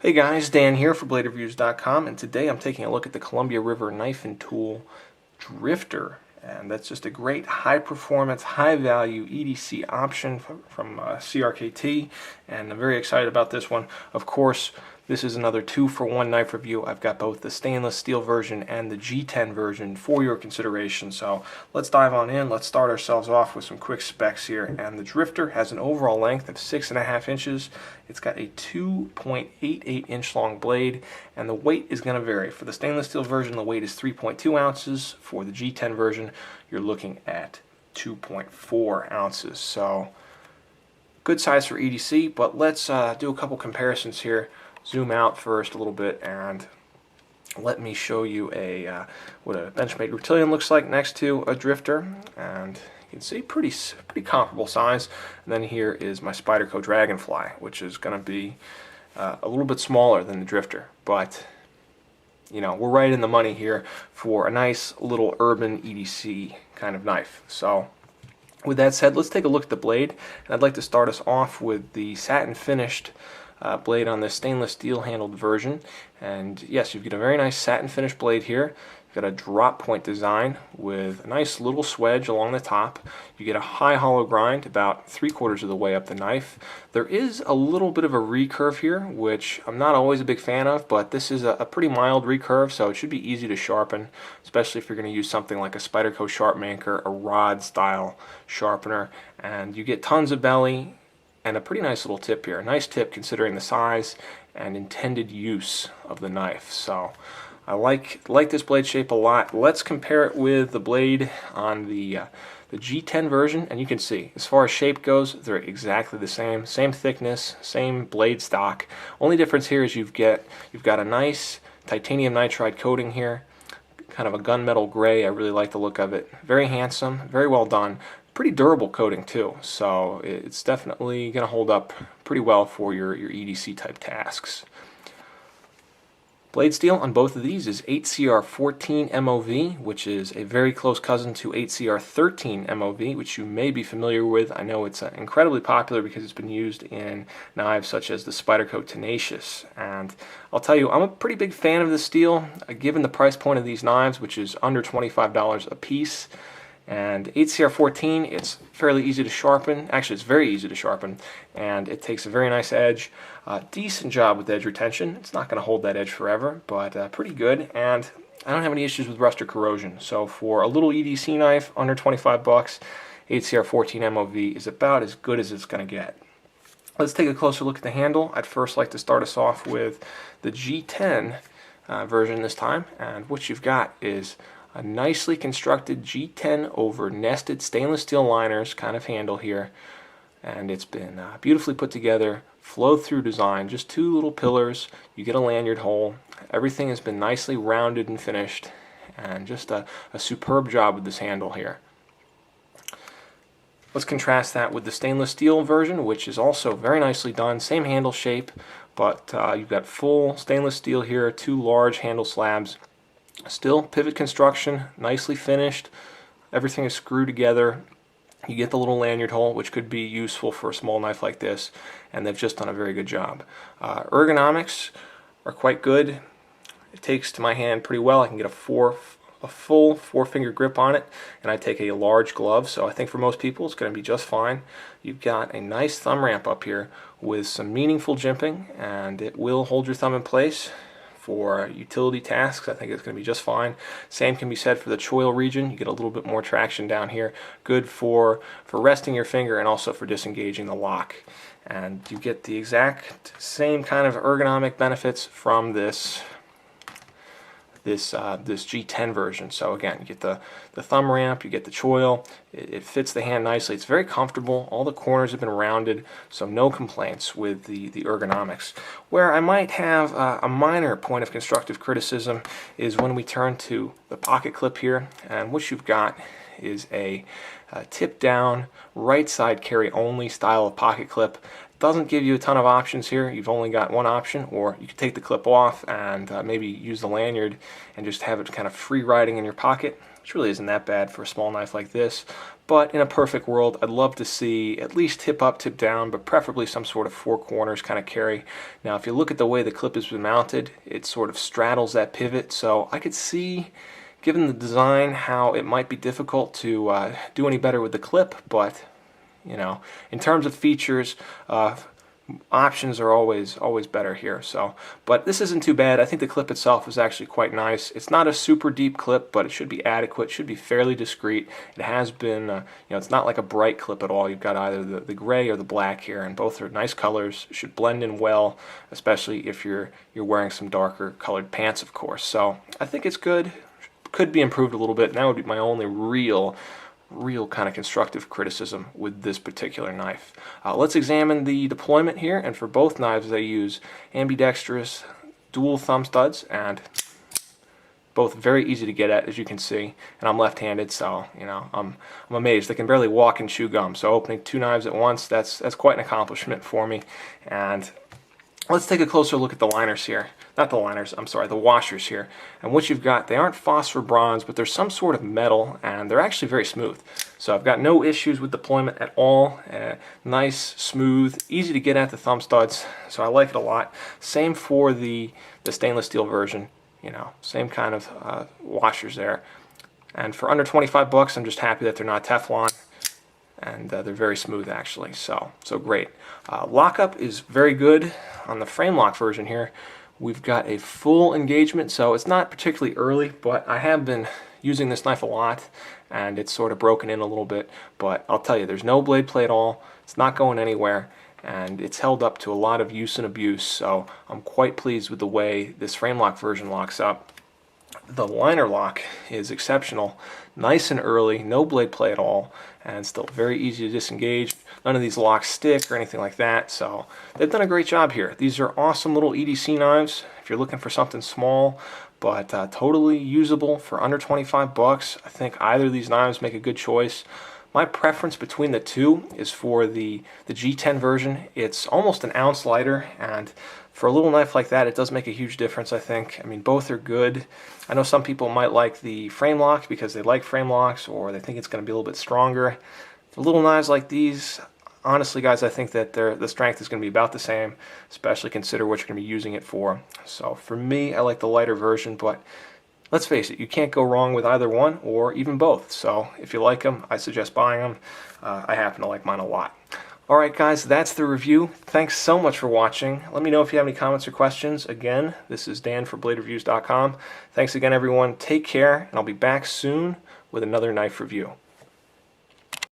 Hey guys, Dan here for BladeReviews.com, and today I'm taking a look at the Columbia River Knife and Tool Drifter, and that's just a great high-performance, high-value EDC option from CRKT, and I'm very excited about this one. Of course, this is another 2-for-1 knife review. I've got both the stainless steel version and the G10 version for your consideration. So let's dive on in. Let's start ourselves off with some quick specs here. And the Drifter has an overall length of 6.5 inches. It's got a 2.88 inch long blade, and the weight is going to vary. For the stainless steel version, the weight is 3.2 ounces. For the G10 version, you're looking at 2.4 ounces. So good size for EDC, but let's do a couple comparisons here. Zoom out first a little bit and let me show you what a Benchmade Rutillion looks like next to a Drifter, and you can see pretty comparable size. And then here is my Spyderco Dragonfly, which is going to be a little bit smaller than the Drifter, but you know, we're right in the money here for a nice little urban EDC kind of knife. So with that said, let's take a look at the blade, and I'd like to start us off with the satin finished blade on this stainless steel handled version. And yes, you've got a very nice satin finished blade here. You've got a drop point design with a nice little swedge along the top. You get a high hollow grind about 3/4 of the way up the knife. There is a little bit of a recurve here, which I'm not always a big fan of, but this is a pretty mild recurve, so it should be easy to sharpen, especially if you're going to use something like a Spyderco Sharpmaker, a rod style sharpener. And you get tons of belly and a pretty nice little tip here. A nice tip considering the size and intended use of the knife. So I like this blade shape a lot. Let's compare it with the blade on the G10 version, and you can see as far as shape goes, they're exactly the same thickness, same blade stock. Only difference here is you've got a nice titanium nitride coating here, kind of a gunmetal gray. I really like the look of it. Very handsome, very well done. Pretty durable coating too, so it's definitely going to hold up pretty well for your EDC type tasks. Blade steel on both of these is 8CR14 MOV, which is a very close cousin to 8CR13 MOV, which you may be familiar with. I know it's incredibly popular because it's been used in knives such as the Spyderco Tenacious. And I'll tell you, I'm a pretty big fan of this steel, given the price point of these knives, which is under $25 a piece. And 8CR14, it's fairly easy to sharpen. Actually, it's very easy to sharpen, and it takes a very nice edge. Decent job with edge retention. It's not going to hold that edge forever, but pretty good. And I don't have any issues with rust or corrosion. So for a little EDC knife under 25 bucks, 8CR14 MOV is about as good as it's going to get. Let's take a closer look at the handle. I'd first like to start us off with the G10 version this time, and what you've got is a nicely constructed G10 over nested stainless steel liners kind of handle here, and it's been beautifully put together, flow through design, just 2 little pillars. You get a lanyard hole. Everything has been nicely rounded and finished, and just a superb job with this handle here. Let's contrast that with the stainless steel version, which is also very nicely done. Same handle shape, but you've got full stainless steel here, 2 large handle slabs. Still pivot construction, nicely finished. Everything is screwed together. You get the little lanyard hole, which could be useful for a small knife like this, and they've just done a very good job. Ergonomics are quite good. It takes to my hand pretty well. I can get a full 4-finger grip on it, and I take a large glove, so I think for most people it's going to be just fine. You've got a nice thumb ramp up here with some meaningful jimping, and it will hold your thumb in place. For utility tasks, I think it's going to be just fine. Same can be said for the choil region. You get a little bit more traction down here. Good for resting your finger and also for disengaging the lock. And you get the exact same kind of ergonomic benefits from this G10 version. So again, you get the thumb ramp, you get the choil, it fits the hand nicely, it's very comfortable, all the corners have been rounded, so no complaints with the ergonomics. Where I might have a minor point of constructive criticism is when we turn to the pocket clip here, and what you've got is a tip down, right side carry only style of pocket clip. Doesn't give you a ton of options here. You've only got one option, or you could take the clip off and maybe use the lanyard and just have it kind of free riding in your pocket. which really isn't that bad for a small knife like this. But in a perfect world, I'd love to see at least tip up, tip down, but preferably some sort of four corners kind of carry. Now, if you look at the way the clip has been mounted, it sort of straddles that pivot, so I could see, given the design, how it might be difficult to do any better with the clip, but you know, in terms of features, options are always better here. So, but this isn't too bad. I think the clip itself is actually quite nice. It's not a super deep clip, but it should be adequate. Should be fairly discreet. It has been, you know, it's not like a bright clip at all. You've got either the gray or the black here, and both are nice colors. Should blend in well, especially if you're wearing some darker colored pants, of course. So I think it's good. Could be improved a little bit. And that would be my only real kind of constructive criticism with this particular knife. Let's examine the deployment here, and for both knives they use ambidextrous dual thumb studs, and both very easy to get at, as you can see, and I'm left-handed, so you know, I'm amazed. I can barely walk and chew gum, so opening two knives at once, that's quite an accomplishment for me. And let's take a closer look at the liners here. Not the liners, I'm sorry, the washers here. And what you've got, they aren't phosphor bronze, but they're some sort of metal, and they're actually very smooth. So I've got no issues with deployment at all. Nice, smooth, easy to get at the thumb studs, so I like it a lot. Same for the stainless steel version, you know, same kind of washers there. And for under 25 bucks, I'm just happy that they're not Teflon. And they're very smooth, actually, so great. Lockup is very good on the frame lock version here. We've got a full engagement, so it's not particularly early, but I have been using this knife a lot, and it's sort of broken in a little bit. But I'll tell you, there's no blade play at all. It's not going anywhere, and it's held up to a lot of use and abuse, so I'm quite pleased with the way this frame lock version locks up. The liner lock is exceptional, nice and early, no blade play at all, and still very easy to disengage. None of these locks stick or anything like that, so they've done a great job here. These are awesome little EDC knives if you're looking for something small, but totally usable for under 25 bucks. I think either of these knives make a good choice. My preference between the two is for the G10 version. It's almost an ounce lighter, and for a little knife like that, it does make a huge difference, I think. I mean, both are good. I know some people might like the frame lock because they like frame locks, or they think it's going to be a little bit stronger. For little knives like these, honestly, guys, I think that the strength is going to be about the same, especially consider what you're going to be using it for. So for me, I like the lighter version, but let's face it, you can't go wrong with either one or even both. So if you like them, I suggest buying them. I happen to like mine a lot. Alright guys, that's the review. Thanks so much for watching. Let me know if you have any comments or questions. Again, this is Dan for BladeReviews.com. Thanks again everyone, take care, and I'll be back soon with another knife review.